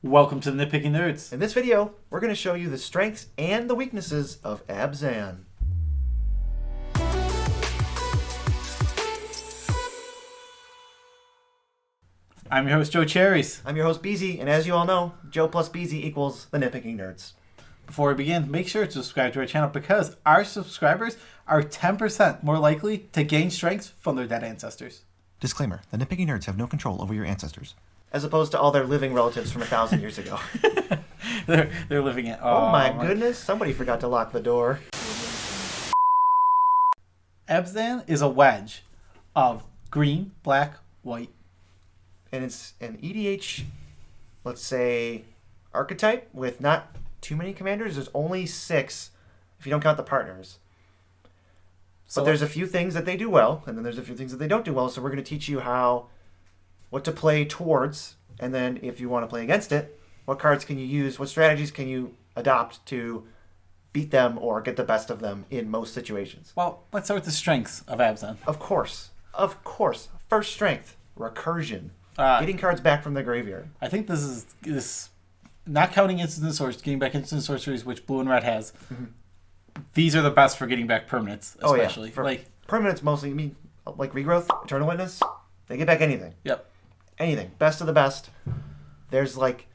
Welcome to the Nitpicking Nerds. In this video, we're going to show you the strengths and the weaknesses of Abzan. I'm your host, Joe Cherries. I'm your host, Beezy, and as you all know, Joe plus Beezy equals the Nitpicking Nerds. Before we begin, make sure to subscribe to our channel because our subscribers are 10% more likely to gain strengths from their dead ancestors. Disclaimer, the Nitpicking Nerds have no control over your ancestors. As opposed to all their living relatives from 1,000 years ago. They're living it. Oh my goodness, somebody forgot to lock the door. Abzan is a wedge of green, black, white. And it's an EDH, let's say, archetype with not too many commanders. There's only 6 if you don't count the partners. But there's a few things that they do well, and then there's a few things that they don't do well. So we're going to teach you what to play towards, and then if you want to play against it, what cards can you use, what strategies can you adopt to beat them or get the best of them in most situations. Well, let's start with the strengths of Abzan. Of course. First strength, recursion. Getting cards back from the graveyard. I think this is not counting instant sorceries, getting back instant sorceries, which blue and red has. Mm-hmm. These are the best for getting back permanents, especially. For permanents mostly, you mean like regrowth, eternal witness, they get back anything. Yep. Anything. Best of the best. There's like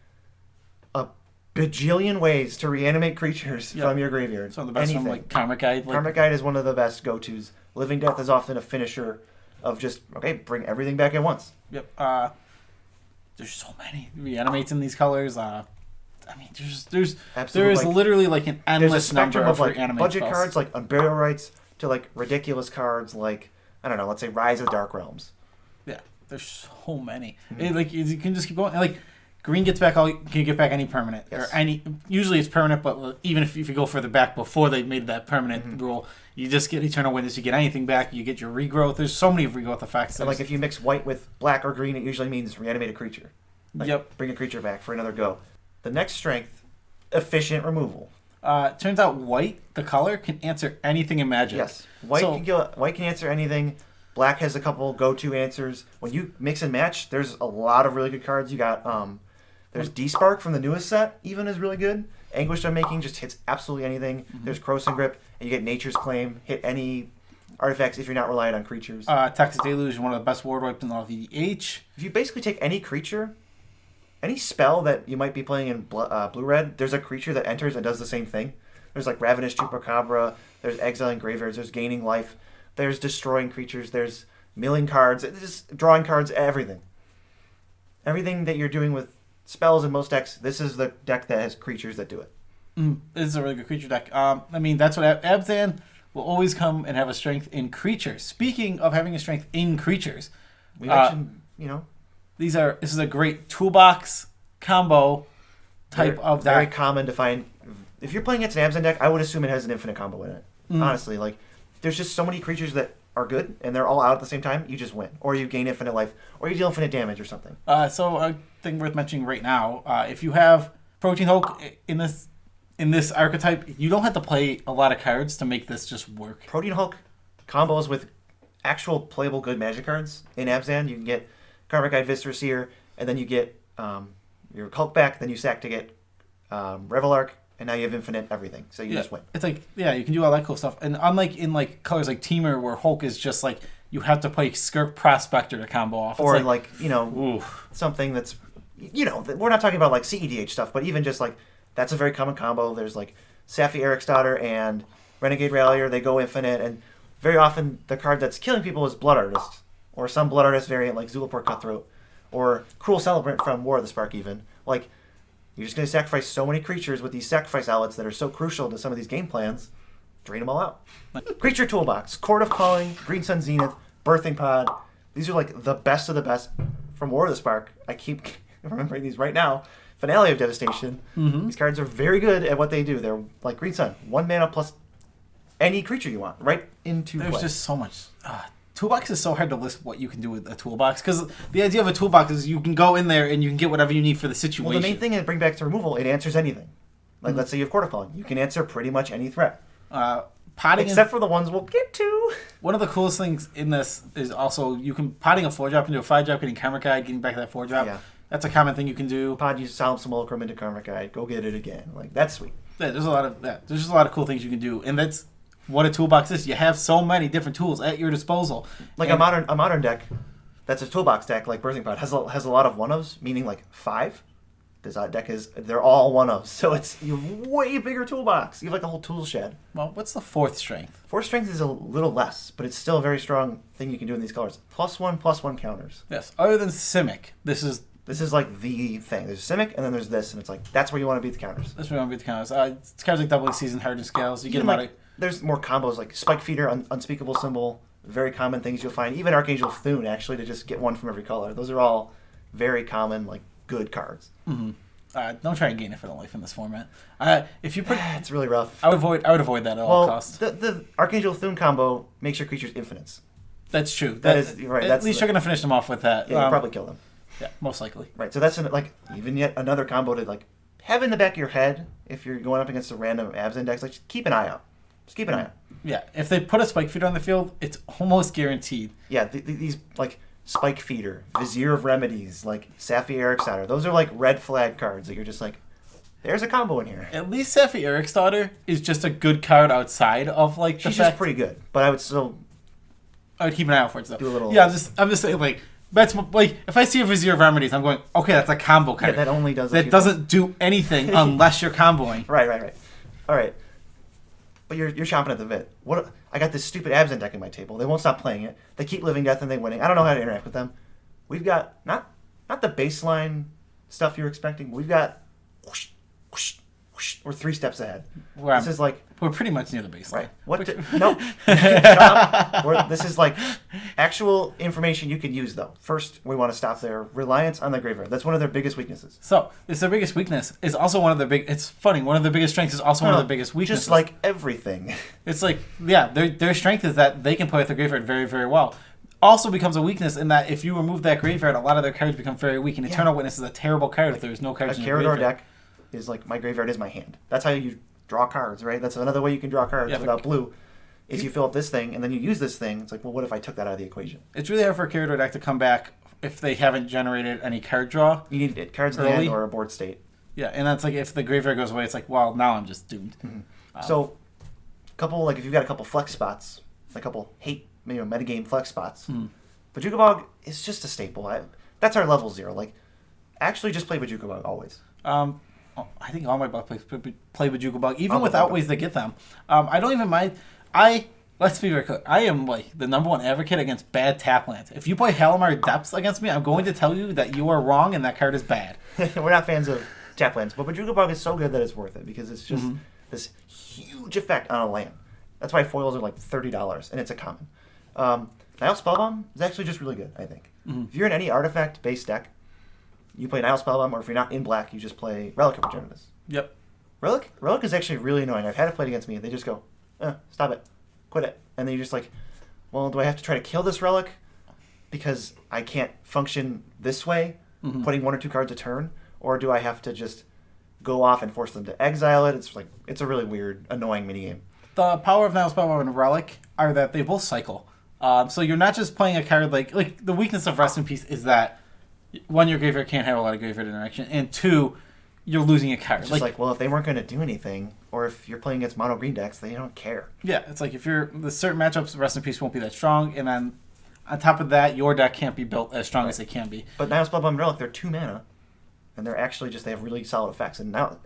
a bajillion ways to reanimate creatures from your graveyard. So the best anything. from like Karmic Guide. Karmic Guide is one of the best go-tos. Living Death is often a finisher of just, bring everything back at once. Yep. There's so many reanimates in these colors. There is literally like an endless number of like reanimate budget spells. cards like Unburial Rites to like ridiculous cards like, I don't know, let's say Rise of the Dark Realms. Yeah, there's so many. Mm-hmm. You can just keep going. Like green gets back can you get back any permanent or any. Usually it's permanent, but even if you go further back before they made that permanent rule, you just get Eternal Witness. You get anything back. You get your regrowth. There's so many regrowth effects. And like if you mix white with black or green, it usually means reanimate a creature. Yep. Bring a creature back for another go. The next strength, efficient removal. Turns out white, the color, can answer anything in Magic. Yes, white can answer anything. Black has a couple go-to answers. When you mix and match, there's a lot of really good cards. You got there's D-Spark from the newest set, even is really good. Anguished Unmaking just hits absolutely anything. Mm-hmm. There's Croson Grip, and you get Nature's Claim, hit any artifacts if you're not reliant on creatures. Texas Deluge, one of the best ward wipes in all of EDH. If you basically take any creature, any spell that you might be playing in blue-red, there's a creature that enters and does the same thing. There's like Ravenous Chupacabra, there's Exiling Graveyards, there's Gaining Life, there's Destroying Creatures, there's Milling Cards, just drawing cards, everything. Everything that you're doing with spells in most decks, this is the deck that has creatures that do it. This is a really good creature deck. That's what Abzan will always come and have a strength in creatures. Speaking of having a strength in creatures, we mentioned, this is a great toolbox combo type of deck. Very common to find. If you're playing against an Abzan deck, I would assume it has an infinite combo in it. Honestly, there's just so many creatures that are good, and they're all out at the same time. You just win, or you gain infinite life, or you deal infinite damage, or something. So a thing worth mentioning right now, if you have Protein Hulk in this archetype, you don't have to play a lot of cards to make this just work. Protein Hulk combos with actual playable good Magic cards in Abzan. You can get Karmic Guide Viscera Seer, and then you get your Hulk back, then you sack to get Revelark, and now you have infinite everything. So you just win. It's you can do all that cool stuff. And unlike in colors like Teamer, where Hulk is just you have to play Skirk Prospector to combo off. Or something that's, we're not talking about CEDH stuff, but even just that's a very common combo. There's Safi Eriksdotter and Renegade Rallier, they go infinite, and very often the card that's killing people is Blood Artist, or some Blood Artist variant like Zulaport Cutthroat, or Cruel Celebrant from War of the Spark even. You're just going to sacrifice so many creatures with these sacrifice outlets that are so crucial to some of these game plans. Drain them all out. Creature Toolbox, Court of Calling, Green Sun Zenith, Birthing Pod. These are the best of the best from War of the Spark. I keep remembering these right now. Finale of Devastation. Mm-hmm. These cards are very good at what they do. They're like Green Sun, 1 mana plus any creature you want, right into play. There's just so much. Toolbox is so hard to list what you can do with a toolbox, because the idea of a toolbox is you can go in there and you can get whatever you need for the situation. Well, the main thing is bring back to removal, it answers anything. Let's say you have Court of Calling. You can answer pretty much any threat. Potting except for the ones we'll get to. One of the coolest things in this is also you can potting a 4-drop into a 5-drop, getting Karmic Guide, getting back that 4-drop. Yeah. That's a common thing you can do. Pod use Solemn Simulacrum into Karmic Guide. Go get it again. Like, that's sweet. Yeah, there's a lot of that. There's just a lot of cool things you can do, and that's what a toolbox is. You have so many different tools at your disposal. Like a modern deck, that's a toolbox deck. Like Birthing Pod has a lot of 1-ofs, meaning like 5. This deck they're all 1-ofs, so you have way bigger toolbox. You have like a whole tool shed. Well, what's the 4th strength? 4th strength is a little less, but it's still a very strong thing you can do in these colors. +1/+1 counters. Yes. Other than Simic, this is like the thing. There's Simic, and then there's this, and it's like that's where you want to beat the counters. That's where you want to beat the counters. It's cards like Doubling Season, Hardened Scales. You get them like, out of... There's more combos like Spike Feeder, Unspeakable Symbol, very common things you'll find. Even Archangel Thune, actually, to just get one from every color. Those are all very common, like good cards. Mm-hmm. Don't try and gain Infinite Life in this format. If you put, it's really rough. I would avoid that at all costs. The Archangel Thune combo makes your creatures infinites. That's true. That is right. At least you're gonna finish them off with that. Yeah, you'll probably kill them. Yeah, most likely. Right. So that's even yet another combo to like have in the back of your head if you're going up against a random Abzan deck. Like just keep an eye out. Just keep an eye out. Yeah. If they put a Spike Feeder on the field, it's almost guaranteed. Yeah. These like Spike Feeder, Vizier of Remedies, like Safi Eriksdaughter. Those are like red flag cards that you're just like, there's a combo in here. At least Safi Eriksdaughter is just a good card outside of like the She's fact... just pretty good, but I would keep an eye out for it. So. Do a little... Yeah, I'm just saying, like, that's like, if I see a Vizier of Remedies, I'm going, okay, that's a combo card. Yeah, that only does... That doesn't do anything unless you're comboing. Right. All right. But you're chomping at the bit. I got this stupid Abzan deck in my table. They won't stop playing it. They keep living death and they winning. I don't know how to interact with them. We've got, not the baseline stuff you're expecting, but we've got... Whoosh, whoosh, whoosh. We're 3 steps ahead. This is like... We're pretty much near the baseline. Right. No. This is like actual information you can use, though. First, we want to stop their reliance on the graveyard. That's one of their biggest weaknesses. So, it's their biggest weakness. Is also one of their big... It's funny. One of their biggest strengths is also one of their biggest weaknesses. Just like everything. It's like, yeah, their strength is that they can play with the graveyard very, very well. Also becomes a weakness in that if you remove that graveyard, a lot of their cards become very weak. And Eternal Witness is a terrible card if there's no cards in your graveyard. A Carador deck is like, my graveyard is my hand. That's how you draw cards, right? That's another way you can draw cards without blue. Is you fill up this thing, and then you use this thing. It's like, well, what if I took that out of the equation? It's really hard for a Carador deck to come back if they haven't generated any card draw. You need cards in the hand or a board state. Yeah, and that's like, if the graveyard goes away, it's like, well, now I'm just doomed. Mm-hmm. So, if you've got a couple flex spots, a couple metagame flex spots, Bojuka Bog is just a staple. That's our level 0. Like, actually just play Bojuka Bog always. I think all my buff players play Bojuka Bog, even without ways to get them. I don't even mind. Let's be very clear. I am like the #1 advocate against bad tap lands. If you play Halimar Depths against me, I'm going to tell you that you are wrong and that card is bad. We're not fans of tap lands, but Bojuka Bog is so good that it's worth it because it's just this huge effect on a land. That's why foils are like $30, and it's a common. Nile Spellbomb is actually just really good, I think. If you're in any artifact-based deck, you play Nile Spellbomb, or if you're not in black, you just play Relic of Regeneratus. Yep. Relic is actually really annoying. I've had it played against me. They just go, stop it. Quit it. And then you're just like, well, do I have to try to kill this Relic because I can't function this way, putting 1 or 2 cards a turn? Or do I have to just go off and force them to exile it? It's a really weird, annoying minigame. The power of Nile Spellbomb and Relic are that they both cycle. So you're not just playing a card like the weakness of Rest in Peace is that 1, your graveyard can't have a lot of graveyard interaction, and 2, you're losing a card. It's just like, well, if they weren't going to do anything, or if you're playing against mono green decks, they don't care. Yeah, it's like if the certain matchups, Rest in Peace won't be that strong, and then on top of that, your deck can't be built as strong as it can be. But Nile Spellbomb and Relic, they're 2 mana, and they're actually they have really solid effects. And now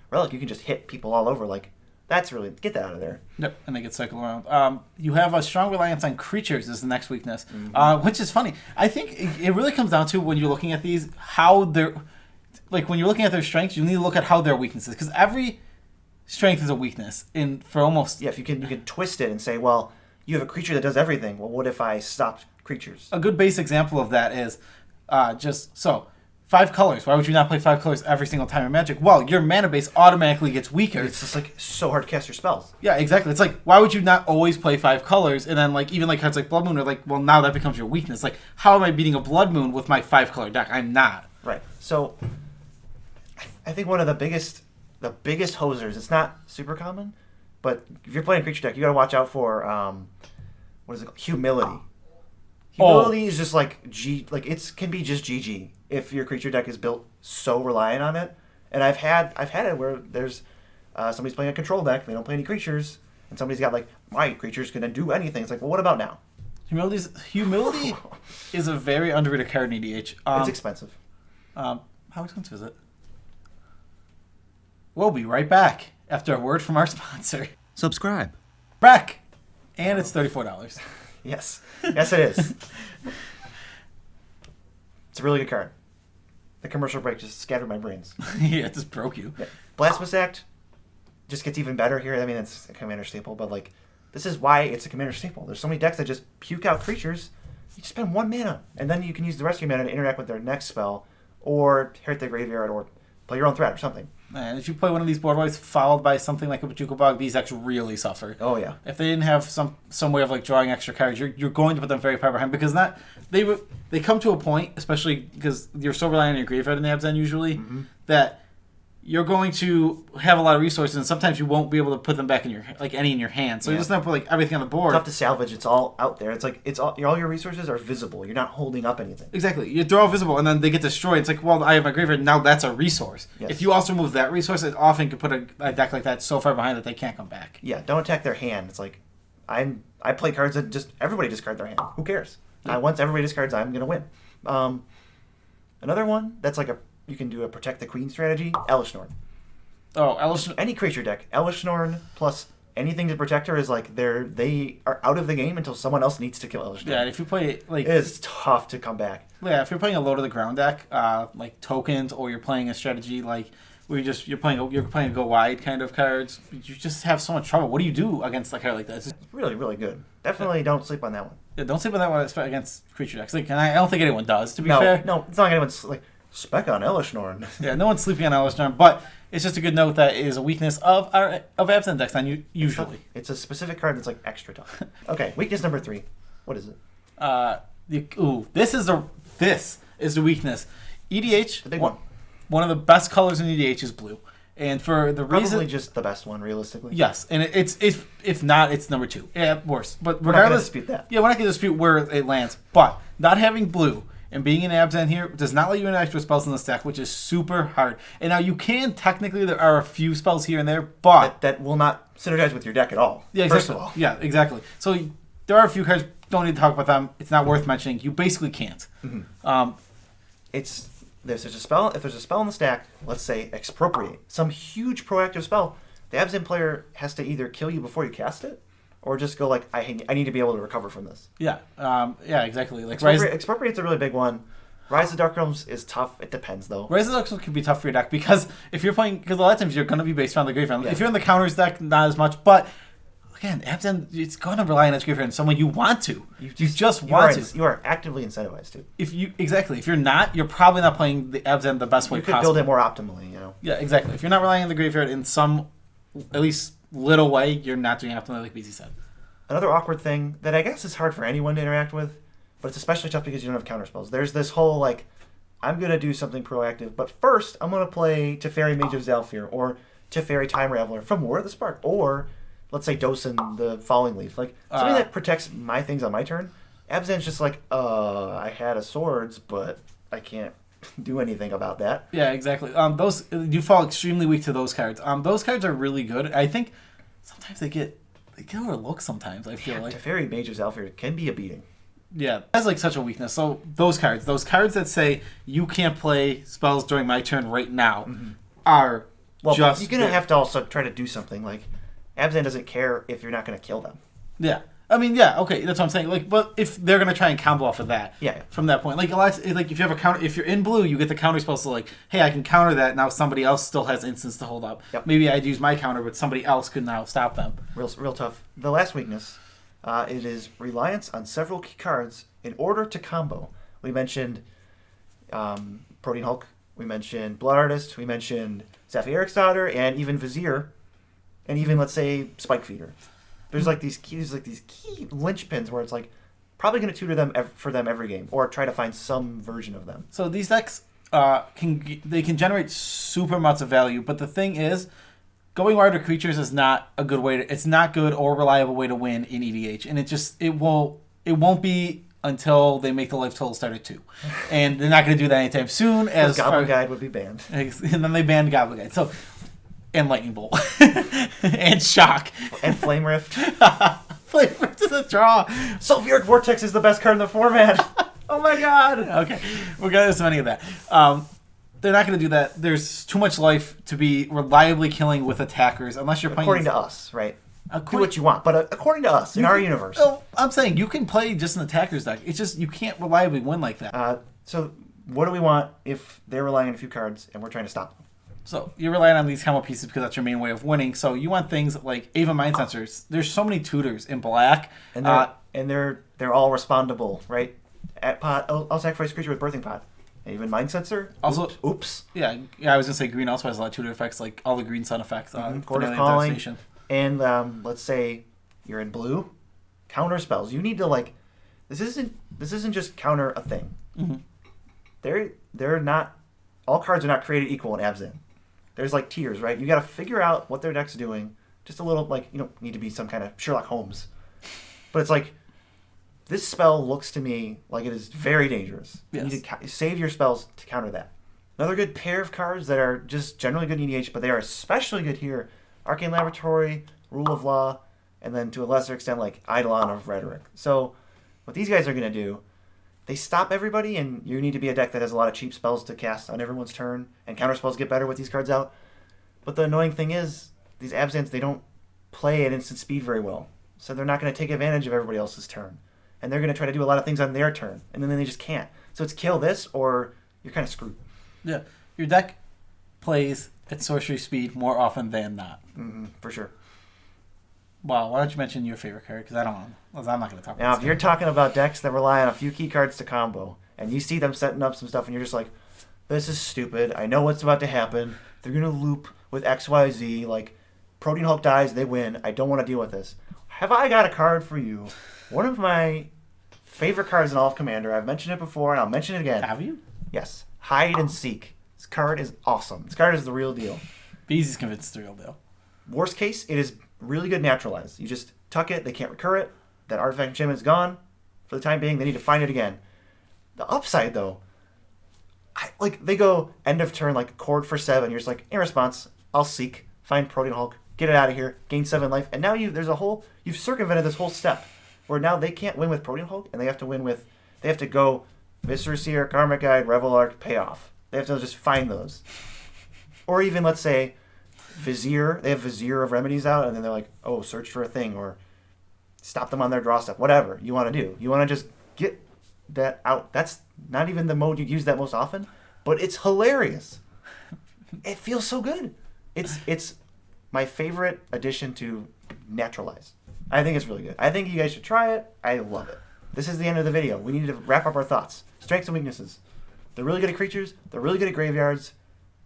Relic, you can just hit people all over. Like, that's really, get that out of there. Yep, and they get cycled around. You have a strong reliance on creatures is the next weakness, which is funny. I think it really comes down to when you're looking at these, how they're, like when you're looking at their strengths, you need to look at how their weaknesses, because every strength is a weakness. For almost... Yeah, if you can twist it and say, well, you have a creature that does everything. Well, what if I stopped creatures? A good base example of that is 5 colors. Why would you not play 5 colors every single time in Magic? Well, your mana base automatically gets weaker. It's just like so hard to cast your spells. Yeah, exactly. It's like, why would you not always play 5 colors? And then like even like cards like Blood Moon are like, well, now that becomes your weakness. Like, how am I beating a Blood Moon with my 5 color deck? I'm not. Right. So I think one of the biggest hosers, it's not super common, but if you're playing a creature deck, you got to watch out for what is it called? Humility. Humility is just like it can be just GG if your creature deck is built so reliant on it. And I've had it where there's somebody's playing a control deck, they don't play any creatures, and somebody's got like, my creature's gonna do anything. It's like, well, what about now? Humility is a very underrated card in EDH. It's expensive. How expensive is it? We'll be right back after a word from our sponsor. Subscribe. Back! And it's $34. Yes. Yes, it is. It's a really good card. The commercial break just scattered my brains. Yeah, it just broke you. Yeah. Blasphemous Act just gets even better here. I mean, it's a commander staple, but like, this is why it's a commander staple. There's so many decks that just puke out creatures. You just spend 1 mana, and then you can use the rest of your mana to interact with their next spell, or inherit their graveyard, or play your own threat or something. And if you play one of these board wipes followed by something like a Bajuka Bog, these decks really suffer. Oh yeah. If they didn't have some way of like drawing extra cards, you're going to put them very far behind, because they come to a point, especially because you're so reliant on your graveyard in the Abzan usually, that you're going to have a lot of resources, and sometimes you won't be able to put them back in your any in your hand. So you just have to put like everything on the board. It's tough to salvage. It's all out there. It's like all your resources are visible. You're not holding up anything. Exactly. They're all visible, and then they get destroyed. It's like, well, I have my graveyard now. That's a resource. Yes. If you also remove that resource, it often could put a deck like that so far behind that they can't come back. Yeah. Don't attack their hand. It's like I play cards that just everybody discard their hand. Who cares? Once everybody discards, I'm gonna win. Another one that's like you can do a protect the queen strategy. Elish Norn. Oh, Elish. Any creature deck, Elish Norn plus anything to protect her is like they are out of the game until someone else needs to kill Elish Norn. Yeah, and if you play like, it's tough to come back. Yeah, if you're playing a low to the ground deck, like tokens, or you're playing a strategy like where you're playing a go wide kind of cards, you just have so much trouble. What do you do against a card like that? It's really, really good. Definitely don't sleep on that one. Yeah, don't sleep on that one against creature decks. Like, and I don't think anyone does. To be fair, fair, no, it's not anyone's like spec on Elish Norn. Yeah, no one's sleeping on Elish Norn, but it's just a good note that it is a weakness of Abzan decks. Usually, it's a specific card that's like extra tough. Okay, weakness number 3. What is it? This is the weakness. EDH, the big one. One of the best colors in EDH is blue, and for the reason, probably just the best one, realistically. Yes, and it's if not, it's number 2. Yeah, worse. But we're not going to dispute that. Yeah, we're not going to dispute where it lands. But not having blue and being in Abzan here does not let you interact with spells in the stack, which is super hard. And now you can technically, there are a few spells here and there, but that will not synergize with your deck at all. Yeah, exactly. First of all. Yeah, exactly. So there are a few cards. Don't need to talk about them. It's not worth mentioning. You basically can't. Mm-hmm. There's a spell. If there's a spell in the stack, let's say Expropriate, some huge proactive spell, the Abzan player has to either kill you before you cast it, or just go like, I need to be able to recover from this. Yeah. Yeah. Exactly. Like Expropriate's a really big one. Rise of Dark Realms is tough. It depends though. Rise of Dark Realms can be tough for your deck because if you're playing, because a lot of times you're going to be based around the graveyard. Yeah. If you're in the counters deck, not as much, but. Again, Abzan, it's going to rely on its graveyard in some way you want to. You just want to. You are actively incentivized to. If you're not, you're probably not playing the Abzan the best way possible. You could build it more optimally, you know. Yeah, exactly. If you're not relying on the graveyard in some, at least little way, you're not doing it optimally, like BZ said. Another awkward thing that I guess is hard for anyone to interact with, but it's especially tough because you don't have counterspells. There's this whole, like, I'm going to do something proactive, but first I'm going to play Teferi Mage of Zhalfir, or Teferi Time Raveler from War of the Spark, or let's say Dosen the Falling Leaf. Like, something that protects my things on my turn. Abzan's just like, I had a swords, but I can't do anything about that. Yeah, exactly. Those you fall extremely weak to those cards. Those cards are really good. I think sometimes they get overlooked sometimes, I feel like. Teferi Mage of Zhalfir can be a beating. Yeah, that's like such a weakness. So those cards that say you can't play spells during my turn right now are just... You're going to have to also try to do something like... Abzan doesn't care if you're not going to kill them. Yeah. I mean, yeah, okay, that's what I'm saying. Like, but if they're going to try and combo off of that, yeah, from that point, like if you have a counter, if you're in blue, you get the counter spell. So like, hey, I can counter that. Now somebody else still has instants to hold up. Yep. Maybe I'd use my counter, but somebody else could now stop them. Real tough. The last weakness, it is reliance on several key cards in order to combo. We mentioned Protean Hulk. We mentioned Blood Artist. We mentioned Safi Eriksdottir, and even Vizier. And even, let's say, Spike Feeder. There's like these key linchpins where it's like probably going to tutor them for them every game, or try to find some version of them. So these decks can generate super amounts of value, but the thing is, going wide with creatures is not a good way. It's not good or reliable way to win in EDH, and it won't be until they make the life total start at 2. And they're not going to do that anytime soon. As Goblin Guide would be banned. And then they banned Goblin Guide. So, and Lightning Bolt. And Shock. And Flame Rift. Flame Rift is a draw. Sulfuric Vortex is the best card in the format. Oh my god. Okay. We're going to do any of that. They're not going to do that. There's too much life to be reliably killing with attackers unless you're playing... According to us, right? Do what you want, but according to us, in our universe. Oh, I'm saying you can play just an attacker's deck. It's just you can't reliably win like that. So what do we want if they're relying on a few cards and we're trying to stop them? So you're relying on these combo pieces because that's your main way of winning. So you want things like Ava Mind Sensors. There's so many tutors in black. And they're all respondable, right? At pot, I'll sacrifice creature with Birthing Pod. Even Mind Sensor. Also, oops. Yeah, I was gonna say green also has a lot of tutor effects, like all the green sun effects. Court of Calling. And let's say you're in blue, counter spells. You need to like. This isn't just counter a thing. Mm-hmm. They're not. All cards are not created equal in Abzan. There's like tiers, right? You got to figure out what their deck's doing. Just a little like you don't need to be some kind of Sherlock Holmes, but it's like. This spell looks to me like it is very dangerous. Yes. You need to save your spells to counter that. Another good pair of cards that are just generally good in EDH, but they are especially good here, Arcane Laboratory, Rule of Law, and then to a lesser extent like Eidolon of Rhetoric. So what these guys are going to do, they stop everybody, and you need to be a deck that has a lot of cheap spells to cast on everyone's turn, and counter spells get better with these cards out. But the annoying thing is, these Abzans, they don't play at instant speed very well. So they're not going to take advantage of everybody else's turn. And they're going to try to do a lot of things on their turn, and then they just can't. So it's kill this, or you're kind of screwed. Yeah, your deck plays at sorcery speed more often than not. For sure. Well, why don't you mention your favorite card? Because I'm not going to talk about Now, if you're talking about decks that rely on a few key cards to combo, and you see them setting up some stuff, and you're just like, this is stupid. I know what's about to happen. They're going to loop with XYZ. Like, Protean Hulk dies, they win. I don't want to deal with this. Have I got a card for you? One of my favorite cards in all of Commander. I've mentioned it before, and I'll mention it again. Have you? Yes. Hide and Seek. This card is awesome. This card is the real deal. Beezy's convinced it's the real deal. Worst case, it is really good naturalized. You just tuck it. They can't recur it. That artifact enchantment is gone. For the time being, they need to find it again. The upside, though, they go end of turn, like Chord for 7. You're just like, in response, I'll Seek, find Protean Hulk, get it out of here, gain 7 life, and now you've circumvented this whole step. Where now they can't win with Protean Hulk, and they have to go Viscera Seer, Karmic Guide, Revel Arc, Payoff. They have to just find those. Or even, let's say, Vizier. They have Vizier of Remedies out, and then they're like, oh, search for a thing, or stop them on their draw step. Whatever you want to do. You want to just get that out. That's not even the mode you use that most often, but it's hilarious. It feels so good. It's my favorite addition to Naturalize. I think it's really good. I think you guys should try it. I love it. This is the end of the video. We need to wrap up our thoughts. Strengths and weaknesses. They're really good at creatures. They're really good at graveyards.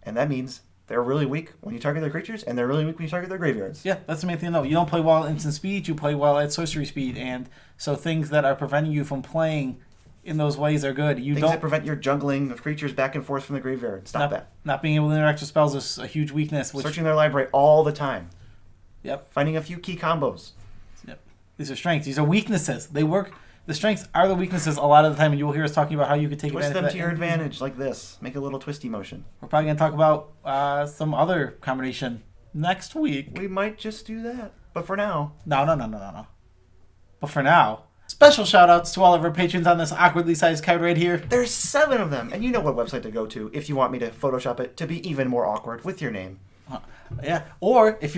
And that means they're really weak when you target their creatures, and they're really weak when you target their graveyards. Yeah, that's the main thing to know. You don't play well at instant speed. You play well at sorcery speed. And so things that are preventing you from playing in those ways are good. Things that prevent your jungling of creatures back and forth from the graveyard. Stop that. Not being able to interact with spells is a huge weakness. Searching their library all the time. Yep. Finding a few key combos. Yep. These are strengths. These are weaknesses. They work. The strengths are the weaknesses a lot of the time, and you will hear us talking about how you could take Twist advantage of them to your advantage, like this. Make a little twisty motion. We're probably going to talk about some other combination next week. We might just do that. But for now... No. But for now, special shout-outs to all of our patrons on this awkwardly sized card right here. There's 7 of them, and you know what website to go to if you want me to Photoshop it to be even more awkward with your name. Yeah, or if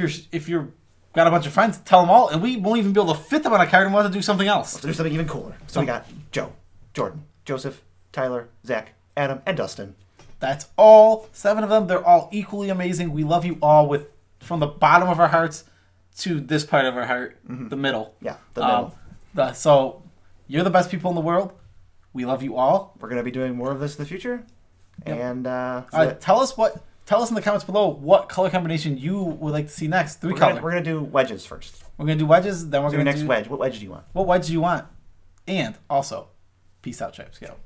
you're got a bunch of friends, tell them all, and we won't even be able to fit them on a card and we'll have to do something else. Let's do something even cooler. So we got Joe, Jordan, Joseph, Tyler, Zach, Adam, and Dustin. That's all 7 of them. They're all equally amazing. We love you all from the bottom of our hearts to this part of our heart, the middle. Yeah, the middle. So you're the best people in the world. We love you all. We're going to be doing more of this in the future. Yep. And Tell us in the comments below what color combination you would like to see next. 3 color. We're going to do wedges first. We're going to do wedges, then we're going to do... next wedge. What wedge do you want? What wedge do you want? And also, peace out, Chips. Go.